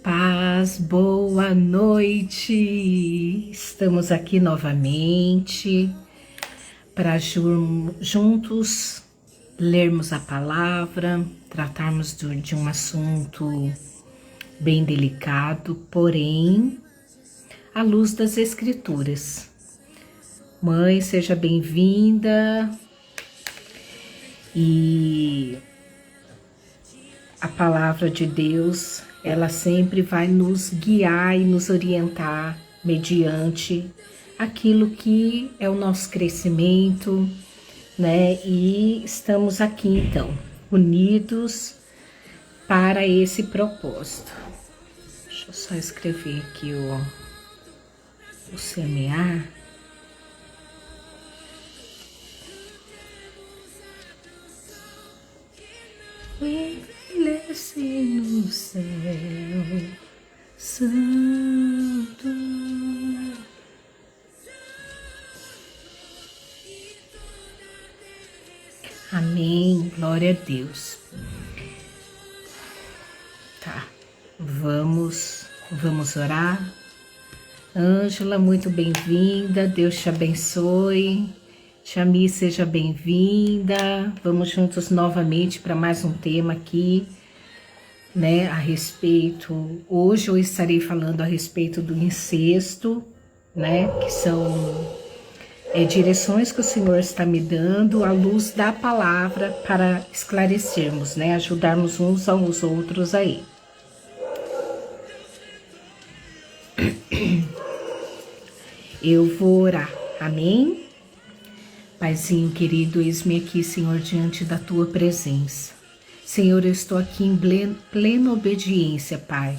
paz, boa noite. Estamos aqui novamente para juntos lermos a palavra, tratarmos de um assunto bem delicado, porém à luz das Escrituras. Mãe, seja bem-vinda. E a palavra de Deus, ela sempre vai nos guiar e nos orientar mediante aquilo que é o nosso crescimento, né? E estamos aqui então, unidos para esse propósito. Deixa eu só escrever aqui o semear. Envelhece no céu santo. Amém, glória a Deus. Tá, vamos orar. Ângela, muito bem-vinda, Deus te abençoe. Chami, seja bem-vinda. Vamos juntos novamente para mais um tema aqui, né, a respeito. Hoje eu estarei falando a respeito do incesto, né, que são direções que o Senhor está me dando à luz da palavra para esclarecermos, né, ajudarmos uns aos outros aí. Eu vou orar, amém? Paizinho querido, eis-me aqui, Senhor, diante da Tua presença. Senhor, eu estou aqui em plena obediência, Pai,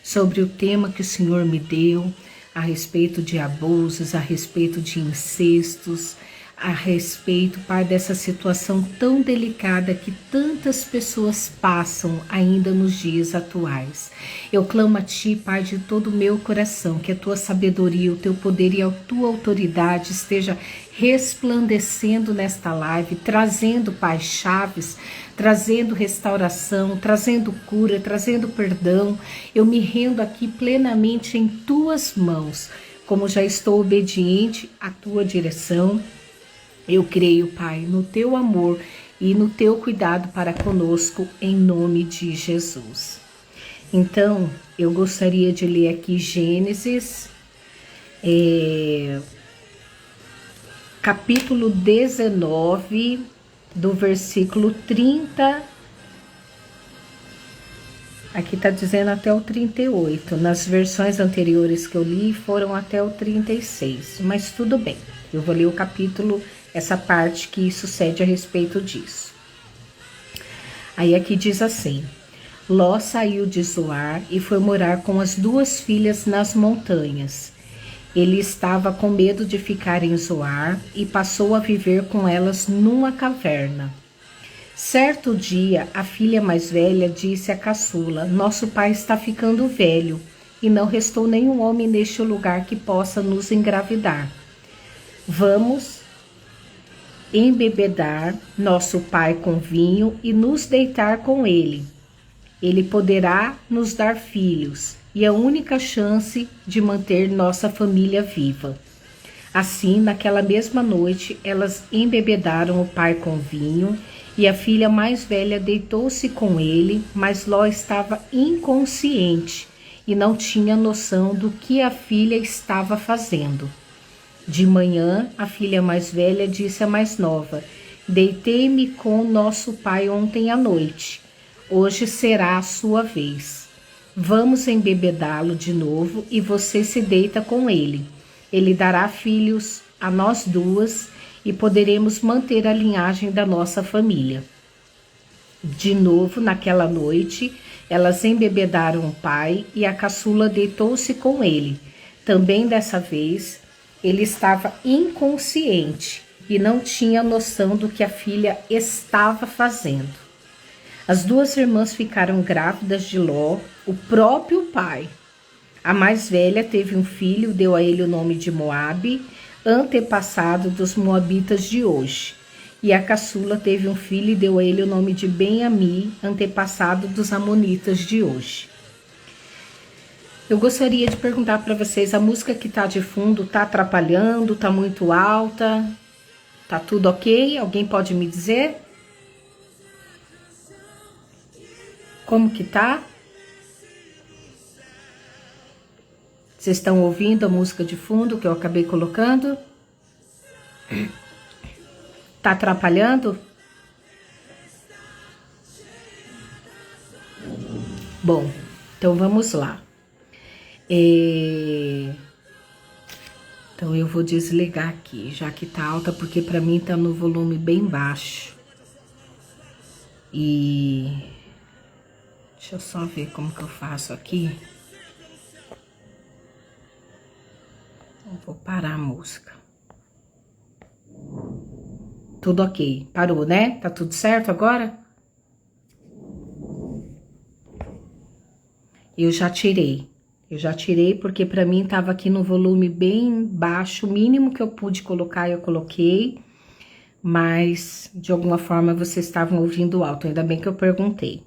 sobre o tema que o Senhor me deu, a respeito de abusos, a respeito de incestos, a respeito, Pai, dessa situação tão delicada que tantas pessoas passam ainda nos dias atuais. Eu clamo a Ti, Pai, de todo o meu coração, que a Tua sabedoria, o Teu poder e a Tua autoridade esteja resplandecendo nesta live, trazendo, Pai, chaves, trazendo restauração, trazendo cura, trazendo perdão. Eu me rendo aqui plenamente em Tuas mãos, como já estou obediente à Tua direção. Eu creio, Pai, no Teu amor e no Teu cuidado para conosco, em nome de Jesus. Então, eu gostaria de ler aqui Gênesis, capítulo 19, do versículo 30, aqui está dizendo até o 38, nas versões anteriores que eu li foram até o 36, mas tudo bem, eu vou ler o capítulo, essa parte que sucede a respeito disso. Aí aqui diz assim: Ló saiu de Zoar e foi morar com as duas filhas nas montanhas. Ele estava com medo de ficar em Zoar e passou a viver com elas numa caverna. Certo dia, a filha mais velha disse à caçula: Nosso pai está ficando velho e não restou nenhum homem neste lugar que possa nos engravidar. Vamos embebedar nosso pai com vinho e nos deitar com ele. Ele poderá nos dar filhos e a única chance de manter nossa família viva. Assim, naquela mesma noite, elas embebedaram o pai com vinho e a filha mais velha deitou-se com ele, mas Ló estava inconsciente e não tinha noção do que a filha estava fazendo. De manhã, a filha mais velha disse à mais nova: Deitei-me com nosso pai ontem à noite. Hoje será a sua vez. Vamos embebedá-lo de novo e você se deita com ele. Ele dará filhos a nós duas e poderemos manter a linhagem da nossa família. De novo, naquela noite, elas embebedaram o pai e a caçula deitou-se com ele. Também dessa vez, ele estava inconsciente e não tinha noção do que a filha estava fazendo. As duas irmãs ficaram grávidas de Ló, o próprio pai. A mais velha teve um filho, deu a ele o nome de Moabe, antepassado dos moabitas de hoje. E a caçula teve um filho e deu a ele o nome de Ben-Ami, antepassado dos amonitas de hoje. Eu gostaria de perguntar para vocês, a música que tá de fundo tá atrapalhando, tá muito alta, tá tudo ok? Alguém pode me dizer? Como que tá? Vocês estão ouvindo a música de fundo que eu acabei colocando? Tá atrapalhando? Bom, então vamos lá. Então eu vou desligar aqui, já que tá alta, porque pra mim tá no volume bem baixo. E deixa eu só ver como que eu faço aqui. Então, vou parar a música. Tudo ok. Parou, né? Tá tudo certo agora? Eu já tirei. Eu já tirei porque pra mim tava aqui no volume bem baixo. O mínimo que eu pude colocar, eu coloquei. Mas, de alguma forma, vocês estavam ouvindo alto. Ainda bem que eu perguntei.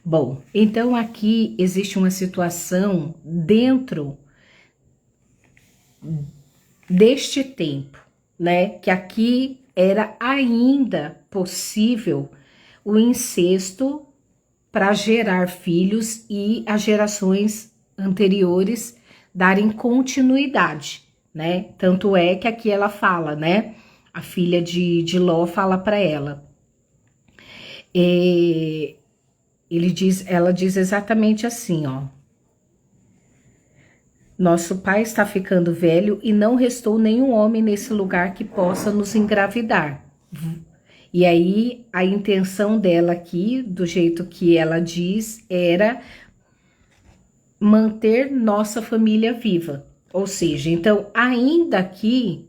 Bom, então aqui existe uma situação dentro deste tempo, né? Que aqui era ainda possível o incesto para gerar filhos e as gerações anteriores darem continuidade, né? Tanto é que aqui ela fala, né? A filha de Ló fala para ela. Ela diz exatamente assim, ó. Nosso pai está ficando velho e não restou nenhum homem nesse lugar que possa nos engravidar. E aí, a intenção dela aqui, do jeito que ela diz, era manter nossa família viva. Ou seja, então, ainda aqui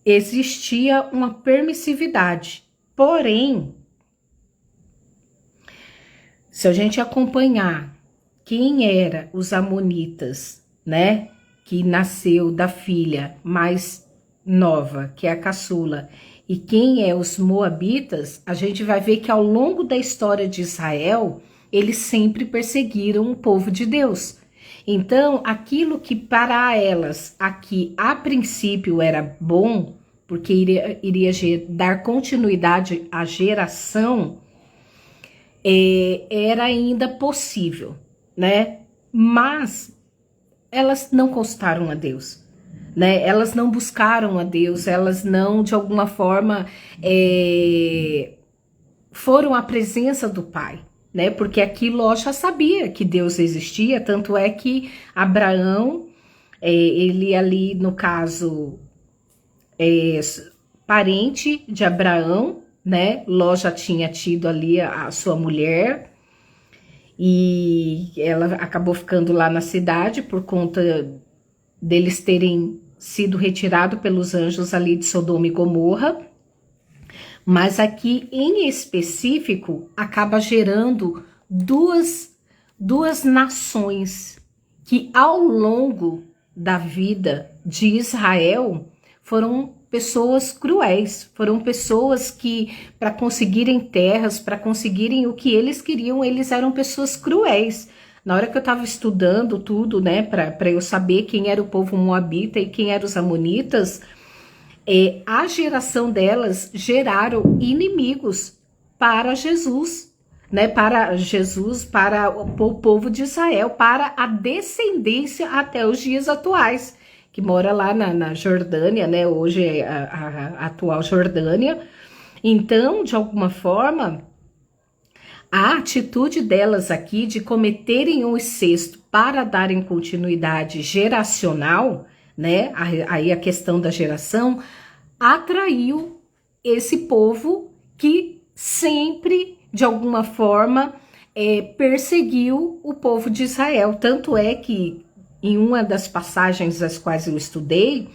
existia uma permissividade. Porém, se a gente acompanhar quem era os amonitas, né? Que nasceu da filha mais nova, que é a caçula, e quem é os moabitas, a gente vai ver que ao longo da história de Israel, eles sempre perseguiram o povo de Deus. Então, aquilo que para elas aqui a princípio era bom, porque iria dar continuidade à geração, era ainda possível, né? Mas elas não consultaram a Deus, né? Elas não buscaram a Deus, elas não, de alguma forma, foram à presença do Pai, né? Porque aqui Ló já sabia que Deus existia, tanto é que Abraão, ele ali, no caso, parente de Abraão, né? Ló já tinha tido ali a sua mulher, e ela acabou ficando lá na cidade por conta deles terem sido retirados pelos anjos ali de Sodoma e Gomorra. Mas aqui em específico acaba gerando duas nações que ao longo da vida de Israel foram pessoas cruéis, foram pessoas que, para conseguirem terras, para conseguirem o que eles queriam, eles eram pessoas cruéis. Na hora que eu estava estudando tudo, né, para eu saber quem era o povo moabita e quem eram os amonitas, a geração delas geraram inimigos para Jesus, né, para Jesus, para o povo de Israel, para a descendência até os dias atuais, que mora lá na Jordânia, né? Hoje é a atual Jordânia. Então, de alguma forma, a atitude delas aqui de cometerem um incesto para darem continuidade geracional, né? Aí a questão da geração atraiu esse povo que sempre, de alguma forma, perseguiu o povo de Israel. Tanto é que em uma das passagens das quais eu estudei,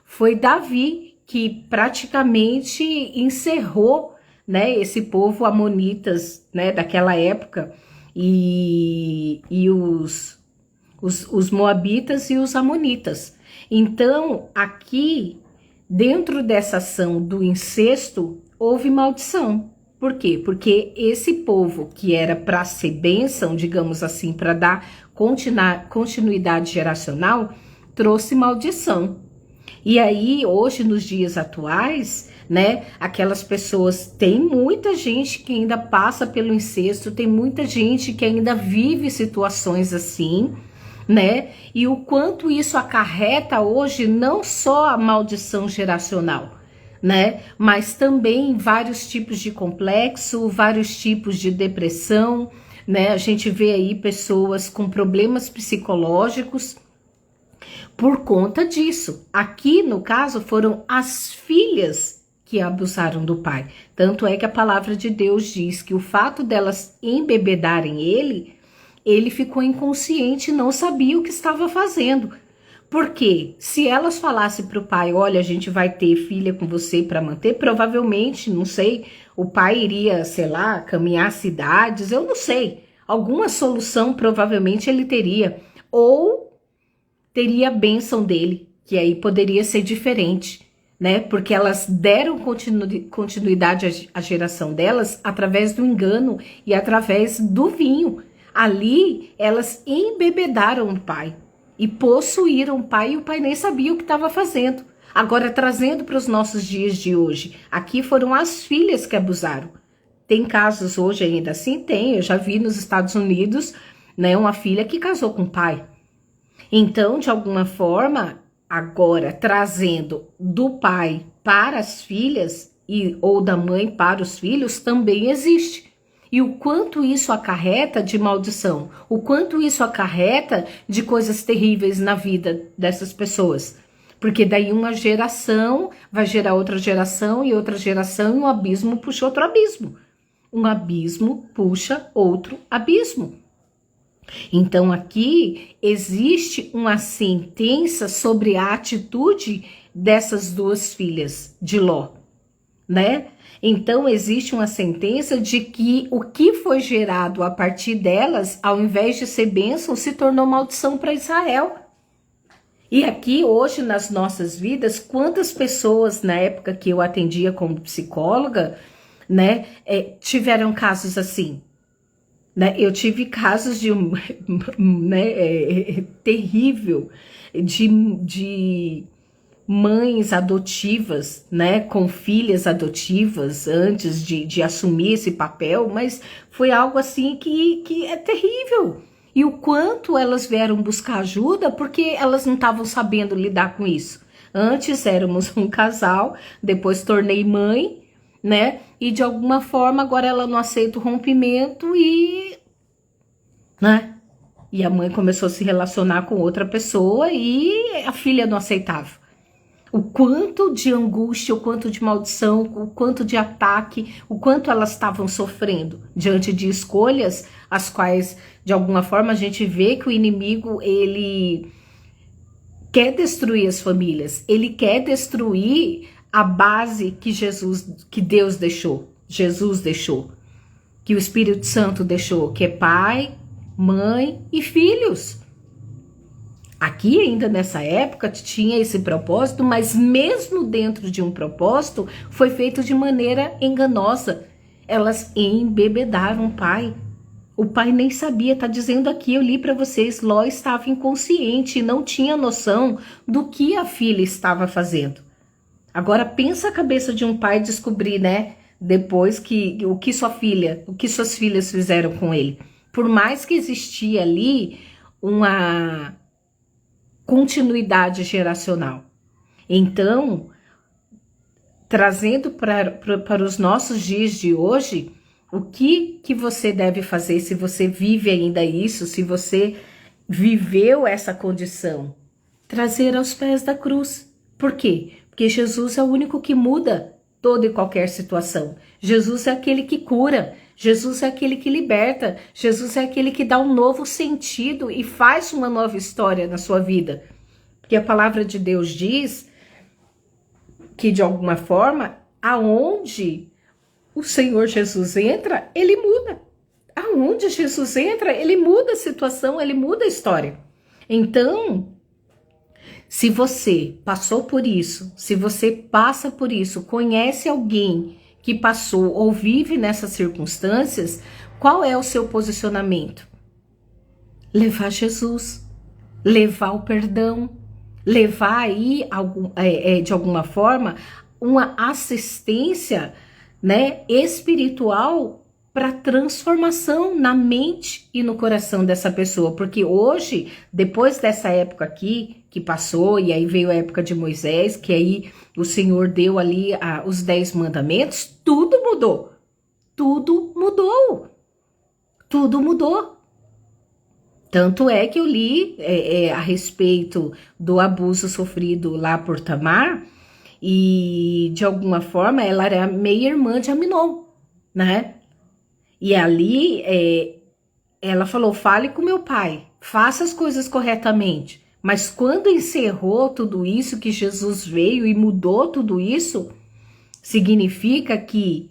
foi Davi que praticamente encerrou, né, esse povo amonitas, né, daquela época, e os moabitas e os amonitas. Então, aqui, dentro dessa ação do incesto, houve maldição, Por quê? Porque esse povo que era para ser bênção, digamos assim, para dar continuidade geracional, trouxe maldição. E aí, hoje, nos dias atuais, né, aquelas pessoas, tem muita gente que ainda passa pelo incesto, tem muita gente que ainda vive situações assim, né? E o quanto isso acarreta hoje não só a maldição geracional, né? Mas também vários tipos de complexo, vários tipos de depressão, né? A gente vê aí pessoas com problemas psicológicos por conta disso. Aqui, no caso, foram as filhas que abusaram do pai. Tanto é que a palavra de Deus diz que o fato delas embebedarem ele ficou inconsciente e não sabia o que estava fazendo. Porque se elas falassem para o pai, olha, a gente vai ter filha com você para manter, provavelmente, não sei, o pai iria, sei lá, caminhar cidades, eu não sei. Alguma solução provavelmente ele teria. Ou teria a bênção dele, que aí poderia ser diferente, né? Porque elas deram continuidade à geração delas através do engano e através do vinho. Ali, elas embebedaram o pai e possuíram o pai, e o pai nem sabia o que estava fazendo. Agora, trazendo para os nossos dias de hoje, aqui foram as filhas que abusaram. Tem casos hoje ainda assim? Tem, eu já vi nos Estados Unidos, né, uma filha que casou com o pai. Então, de alguma forma, agora trazendo do pai para as filhas ou da mãe para os filhos também existe. E o quanto isso acarreta de maldição, o quanto isso acarreta de coisas terríveis na vida dessas pessoas. Porque daí uma geração vai gerar outra geração e outra geração, e um abismo puxa outro abismo. Um abismo puxa outro abismo. Então aqui existe uma sentença sobre a atitude dessas duas filhas de Ló, né? Então existe uma sentença de que o que foi gerado a partir delas, ao invés de ser bênção, se tornou maldição para Israel. E aqui hoje nas nossas vidas, quantas pessoas na época que eu atendia como psicóloga, né, tiveram casos assim? Né? Eu tive casos de terrível de mães adotivas, né, com filhas adotivas antes de assumir esse papel, mas foi algo assim que é terrível. E o quanto elas vieram buscar ajuda porque elas não estavam sabendo lidar com isso. Antes éramos um casal, depois tornei mãe, né? E de alguma forma agora ela não aceita o rompimento né? E a mãe começou a se relacionar com outra pessoa e a filha não aceitava. O quanto de angústia, o quanto de maldição, o quanto de ataque, o quanto elas estavam sofrendo diante de escolhas as quais, de alguma forma, a gente vê que o inimigo, ele quer destruir as famílias, ele quer destruir a base que Deus deixou, Jesus deixou, que o Espírito Santo deixou, que é pai, mãe e filhos. Aqui ainda nessa época tinha esse propósito, mas mesmo dentro de um propósito, foi feito de maneira enganosa. Elas embebedaram o pai. O pai nem sabia, tá dizendo aqui, eu li para vocês, Ló estava inconsciente e não tinha noção do que a filha estava fazendo. Agora pensa a cabeça de um pai descobrir, né, depois o que suas filhas fizeram com ele. Por mais que existia ali uma continuidade geracional. Então, trazendo para os nossos dias de hoje, o que você deve fazer se você vive ainda isso, se você viveu essa condição? Trazer aos pés da cruz. Por quê? Porque Jesus é o único que muda toda e qualquer situação. Jesus é aquele que cura, Jesus é aquele que liberta, Jesus é aquele que dá um novo sentido e faz uma nova história na sua vida. Porque a palavra de Deus diz que, de alguma forma, aonde o Senhor Jesus entra, ele muda. Aonde Jesus entra, ele muda a situação, ele muda a história. Então, se você passou por isso, se você passa por isso, conhece alguém que passou ou vive nessas circunstâncias, qual é o seu posicionamento? Levar Jesus, levar o perdão, levar aí de alguma forma uma assistência, né, espiritual para transformação na mente e no coração dessa pessoa, porque hoje, depois dessa época aqui que passou, e aí veio a época de Moisés, que aí o Senhor deu ali os 10 mandamentos, tudo mudou, tudo mudou, tudo mudou. Tanto é que eu li a respeito do abuso sofrido lá por Tamar, e de alguma forma ela era meia-irmã de Aminon, né? E ali ela falou, fale com meu pai, faça as coisas corretamente. Mas quando encerrou tudo isso, que Jesus veio e mudou tudo isso, significa que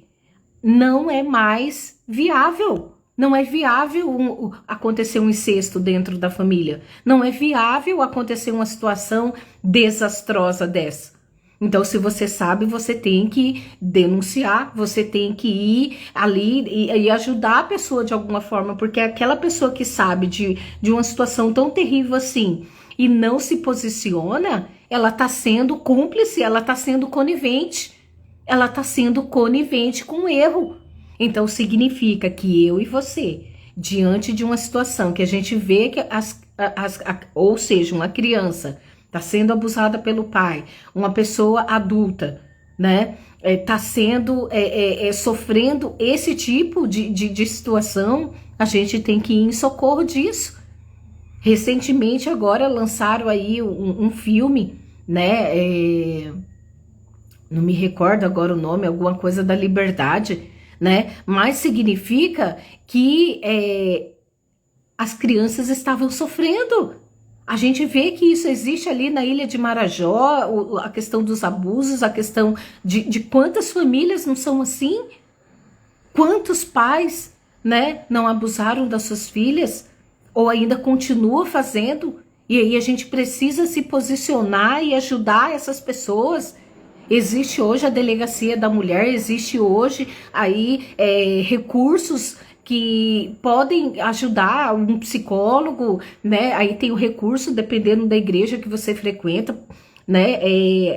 não é mais viável. Não é viável acontecer um incesto dentro da família. Não é viável acontecer uma situação desastrosa dessa. Então, se você sabe, você tem que denunciar, você tem que ir ali e ajudar a pessoa de alguma forma, porque aquela pessoa que sabe de uma situação tão terrível assim e não se posiciona, ela está sendo cúmplice, ela está sendo conivente. Ela está sendo conivente com o erro. Então, significa que eu e você, diante de uma situação que a gente vê que ou seja, uma criança está sendo abusada pelo pai, uma pessoa adulta, né, está sofrendo esse tipo de situação, a gente tem que ir em socorro disso. Recentemente, agora, lançaram aí um filme, né, não me recordo agora o nome, alguma coisa da liberdade, né, mas significa que as crianças estavam sofrendo. A gente vê que isso existe ali na ilha de Marajó, a questão dos abusos, a questão de quantas famílias não são assim, quantos pais, né, não abusaram das suas filhas, ou ainda continua fazendo, e aí a gente precisa se posicionar e ajudar essas pessoas. Existe hoje a Delegacia da Mulher, existe hoje aí recursos que podem ajudar, um psicólogo, né? Aí tem o recurso, dependendo da igreja que você frequenta, né?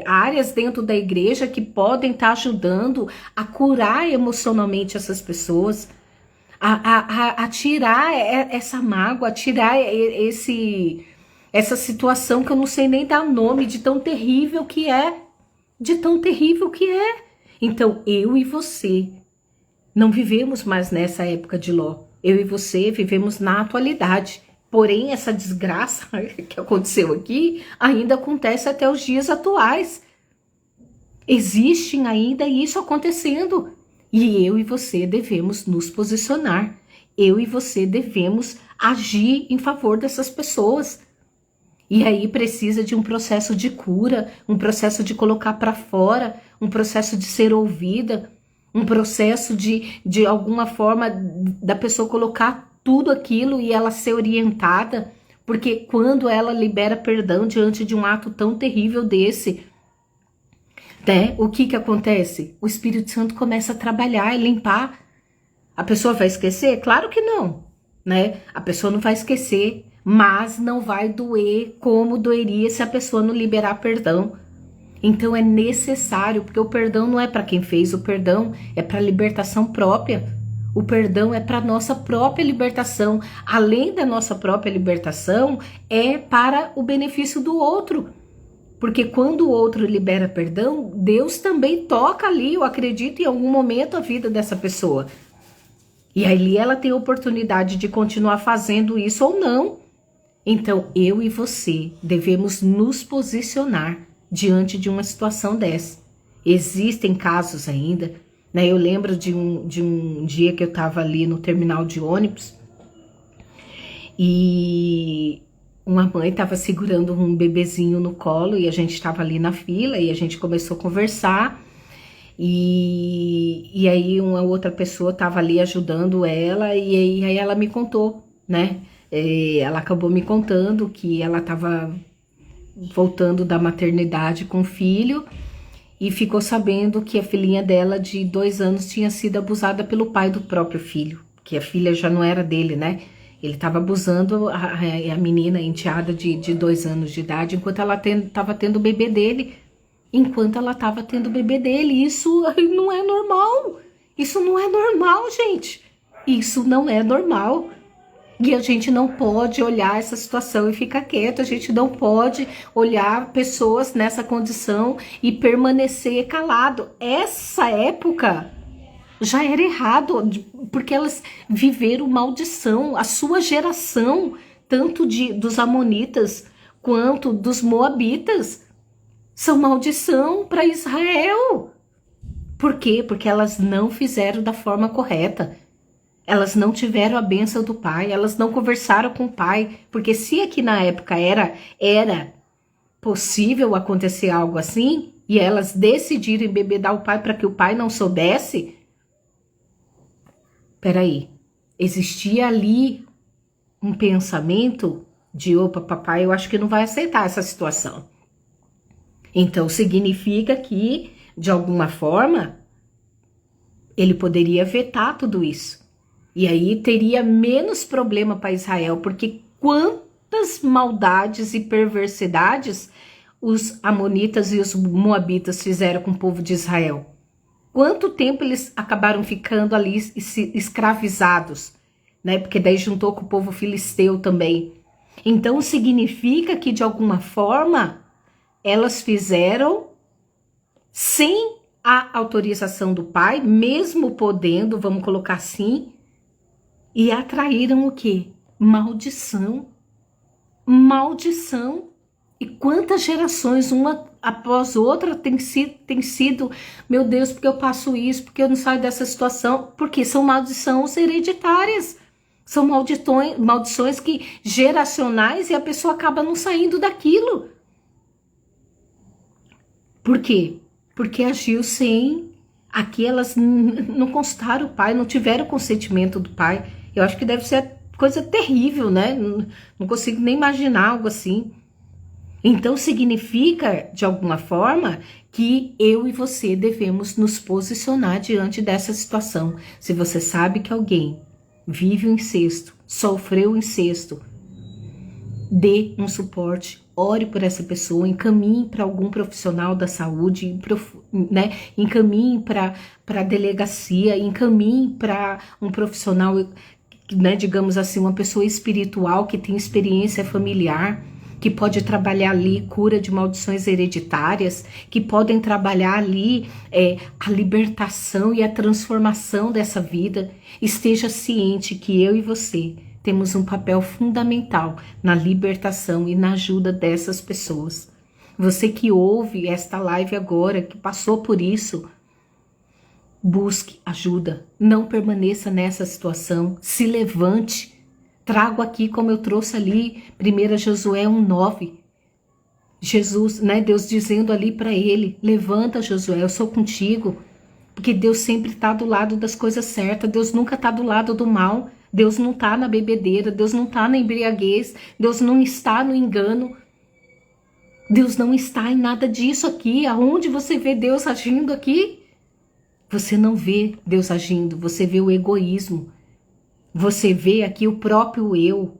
Áreas dentro da igreja que podem estar ajudando a curar emocionalmente essas pessoas, a tirar essa mágoa, a tirar essa situação que eu não sei nem dar nome, de tão terrível que é. De tão terrível que é. Então, eu e você não vivemos mais nessa época de Ló. Eu e você vivemos na atualidade. Porém, essa desgraça que aconteceu aqui ainda acontece até os dias atuais. Existem ainda isso acontecendo. E eu e você devemos nos posicionar. Eu e você devemos agir em favor dessas pessoas. E aí precisa de um processo de cura, um processo de colocar para fora, um processo de ser ouvida, um processo de alguma forma da pessoa colocar tudo aquilo e ela ser orientada, porque quando ela libera perdão diante de um ato tão terrível desse, né, o que acontece? O Espírito Santo começa a trabalhar e limpar. A pessoa vai esquecer? Claro que não, né? A pessoa não vai esquecer, mas não vai doer como doeria se a pessoa não liberar perdão. Então é necessário, porque o perdão não é para quem fez, o perdão é para libertação própria. O perdão é para nossa própria libertação. Além da nossa própria libertação, é para o benefício do outro. Porque quando o outro libera perdão, Deus também toca ali, eu acredito, em algum momento a vida dessa pessoa. E ali ela tem a oportunidade de continuar fazendo isso ou não. Então, eu e você devemos nos posicionar diante de uma situação dessa. Existem casos ainda, né? Eu lembro de um dia que eu estava ali no terminal de ônibus e uma mãe estava segurando um bebezinho no colo e a gente estava ali na fila e a gente começou a conversar e aí uma outra pessoa estava ali ajudando ela e aí ela me contou, né? Ela acabou me contando que ela estava voltando da maternidade com o filho e ficou sabendo que a filhinha dela de 2 anos tinha sido abusada pelo pai do próprio filho, que a filha já não era dele, né? Ele estava abusando a menina, a enteada de 2 anos de idade, enquanto ela estava tendo o bebê dele. Isso não é normal. Isso não é normal, gente. Isso não é normal. E a gente não pode olhar essa situação e ficar quieto. A gente não pode olhar pessoas nessa condição e permanecer calado. Essa época já era errado, porque elas viveram maldição. A sua geração, tanto dos amonitas quanto dos moabitas, são maldição para Israel. Por quê? Porque elas não fizeram da forma correta. Elas não tiveram a bênção do pai, elas não conversaram com o pai. Porque se aqui na época era possível acontecer algo assim, e elas decidiram embebedar o pai para que o pai não soubesse, peraí, existia ali um pensamento de, opa, papai, eu acho que não vai aceitar essa situação. Então significa que, de alguma forma, ele poderia vetar tudo isso. E aí teria menos problema para Israel, porque quantas maldades e perversidades os amonitas e os moabitas fizeram com o povo de Israel? Quanto tempo eles acabaram ficando ali escravizados, né? Porque daí juntou com o povo filisteu também. Então significa que, de alguma forma, elas fizeram sem a autorização do pai, mesmo podendo, vamos colocar assim, e atraíram o quê? Maldição. Maldição. E quantas gerações, uma após outra, tem sido, meu Deus, porque eu passo isso, porque eu não saio dessa situação, porque são maldições hereditárias. São maldições que geracionais e a pessoa acaba não saindo daquilo. Por quê? Porque agiu sem... Aqui elas não consultaram o pai, não tiveram o consentimento do pai. Eu acho que deve ser coisa terrível, né? Não consigo nem imaginar algo assim. Então significa, de alguma forma, que eu e você devemos nos posicionar diante dessa situação. Se você sabe que alguém vive o incesto, sofreu o incesto, dê um suporte, ore por essa pessoa, encaminhe para algum profissional da saúde, né? Encaminhe para a delegacia, encaminhe para um profissional, né? Digamos assim, uma pessoa espiritual que tem experiência familiar, que pode trabalhar ali cura de maldições hereditárias, que podem trabalhar ali a libertação e a transformação dessa vida. Esteja ciente que eu e você temos um papel fundamental na libertação e na ajuda dessas pessoas. Você que ouve esta live agora, que passou por isso, busque ajuda, não permaneça nessa situação, se levante. Trago aqui, como eu trouxe ali, 1 Josué 1:9. Jesus, né, Deus dizendo ali para ele, levanta Josué, eu sou contigo. Porque Deus sempre está do lado das coisas certas, Deus nunca está do lado do mal. Deus não está na bebedeira, Deus não está na embriaguez, Deus não está no engano. Deus não está em nada disso aqui. Aonde você vê Deus agindo aqui? Você não vê Deus agindo, você vê o egoísmo. Você vê aqui o próprio eu.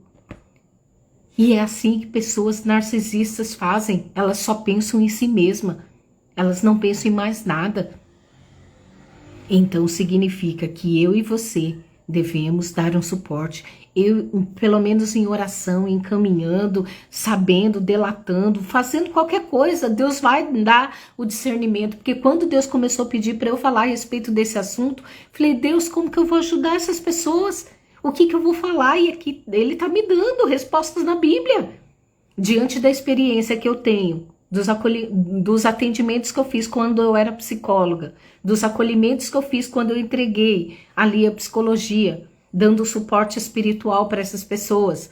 E é assim que pessoas narcisistas fazem. Elas só pensam em si mesma. Elas não pensam em mais nada. Então significa que eu e você devemos dar um suporte. Eu, pelo menos em oração, encaminhando, sabendo, delatando, fazendo qualquer coisa, Deus vai dar o discernimento. Porque quando Deus começou a pedir para eu falar a respeito desse assunto, falei, Deus, como que eu vou ajudar essas pessoas? O que eu vou falar? E aqui ele está me dando respostas na Bíblia. Diante da experiência que eu tenho, dos atendimentos que eu fiz quando eu era psicóloga, dos acolhimentos que eu fiz quando eu entreguei ali a psicologia, dando suporte espiritual para essas pessoas,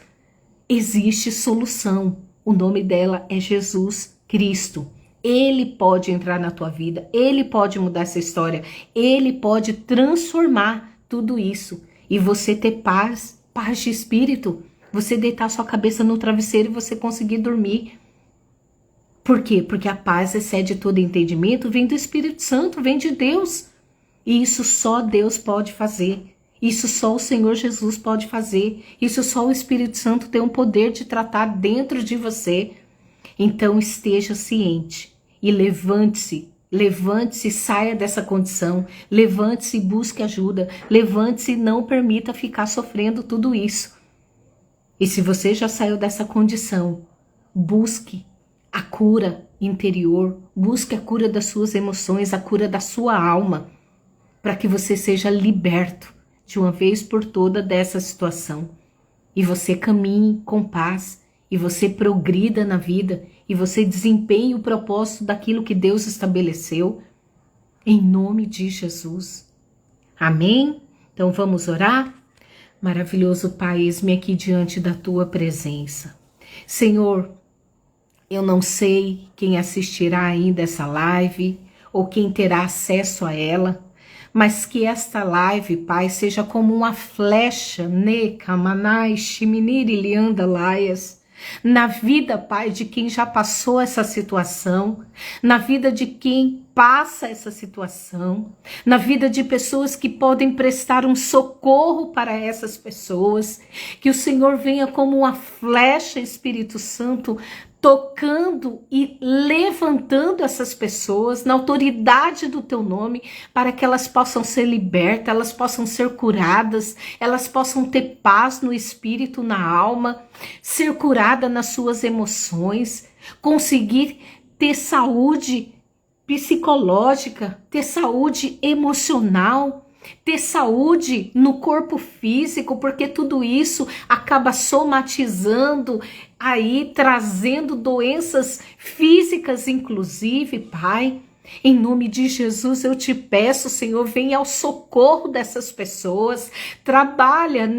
existe solução. O nome dela é Jesus Cristo. Ele pode entrar na tua vida, ele pode mudar essa história, ele pode transformar tudo isso. E você ter paz de espírito, você deitar sua cabeça no travesseiro e você conseguir dormir. Por quê? Porque a paz excede todo entendimento, vem do Espírito Santo, vem de Deus. E isso só Deus pode fazer. Isso só o Senhor Jesus pode fazer. Isso só o Espírito Santo tem o poder de tratar dentro de você. Então esteja ciente e levante-se. Levante-se, saia dessa condição. Levante-se e busque ajuda. Levante-se e não permita ficar sofrendo tudo isso. E se você já saiu dessa condição, busque a cura interior. Busque a cura das suas emoções, a cura da sua alma, para que você seja liberto de uma vez por toda dessa situação. E você caminhe com paz, e você progrida na vida, e você desempenhe o propósito daquilo que Deus estabeleceu, em nome de Jesus. Amém? Então vamos orar? Maravilhoso Pai, eis-me aqui diante da Tua presença. Senhor, eu não sei quem assistirá ainda essa live, ou quem terá acesso a ela, mas que esta live, Pai, seja como uma flecha, Kamanai, Shiminiri, Lianda, Laias, na vida, Pai, de quem já passou essa situação, na vida de quem passa essa situação, na vida de pessoas que podem prestar um socorro para essas pessoas, que o Senhor venha como uma flecha, Espírito Santo, tocando e levantando essas pessoas na autoridade do teu nome, para que elas possam ser libertas, elas possam ser curadas, elas possam ter paz no espírito, na alma, ser curada nas suas emoções, conseguir ter saúde psicológica, ter saúde emocional, ter saúde no corpo físico, porque tudo isso acaba somatizando aí, trazendo doenças físicas inclusive, Pai. Em nome de Jesus eu te peço, Senhor, venha ao socorro dessas pessoas, trabalha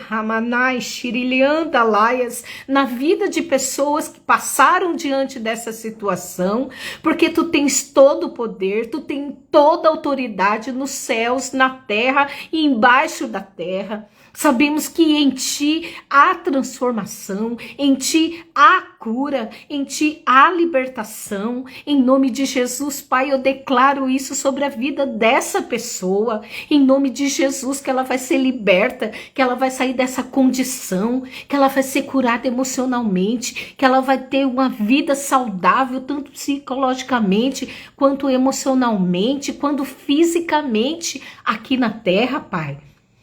Ramanai, Shirilianda, Laias, na vida de pessoas que passaram diante dessa situação, porque tu tens todo o poder, tu tens toda a autoridade nos céus, na terra e embaixo da terra. Sabemos que em ti há transformação, em ti há cura, em ti há libertação. Em nome de Jesus, Pai, eu declaro isso sobre a vida dessa pessoa. Em nome de Jesus, que ela vai ser liberta, que ela vai sair dessa condição, que ela vai ser curada emocionalmente, que ela vai ter uma vida saudável, tanto psicologicamente, quanto emocionalmente, quanto fisicamente aqui na terra, Pai.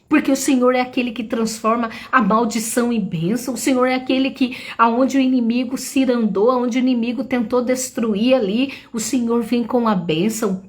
Porque o Senhor é aquele que transforma a maldição em bênção. O Senhor é aquele que, aonde o inimigo cirandou, aonde o inimigo tentou destruir ali, o Senhor vem com a bênção.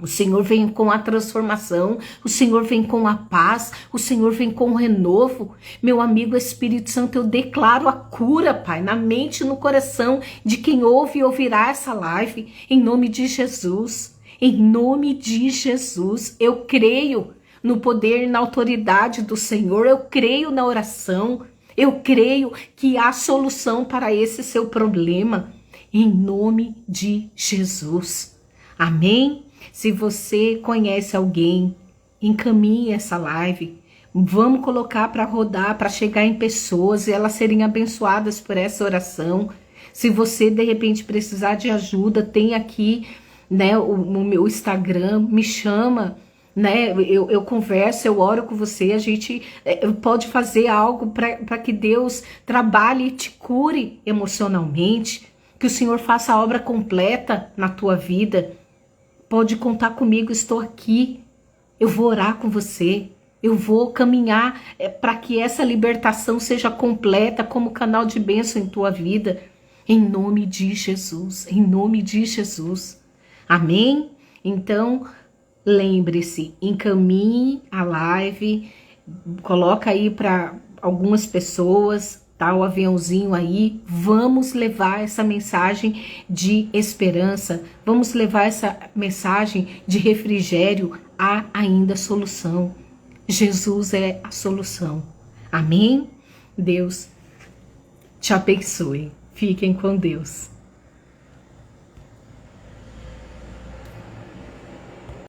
O Senhor vem com a transformação, o Senhor vem com a paz, o Senhor vem com o renovo. Meu amigo Espírito Santo, eu declaro a cura, Pai, na mente e no coração de quem ouve e ouvirá essa live, em nome de Jesus. Em nome de Jesus, eu creio no poder e na autoridade do Senhor, eu creio na oração, eu creio que há solução para esse seu problema, em nome de Jesus. Amém? Se você conhece alguém, encaminhe essa live, vamos colocar para rodar, para chegar em pessoas e elas serem abençoadas por essa oração. Se você de repente precisar de ajuda, tem aqui, né, o meu Instagram, me chama, né? Eu converso, eu oro com você, a gente pode fazer algo para que Deus trabalhe e te cure emocionalmente, que o Senhor faça a obra completa na tua vida. Pode contar comigo, estou aqui, eu vou orar com você, eu vou caminhar para que essa libertação seja completa como canal de bênção em tua vida, em nome de Jesus, em nome de Jesus. Amém? Então, lembre-se, encaminhe a live, coloca aí para algumas pessoas, tá o aviãozinho aí, vamos levar essa mensagem de esperança, vamos levar essa mensagem de refrigério, há ainda solução. Jesus é a solução. Amém? Deus te abençoe. Fiquem com Deus.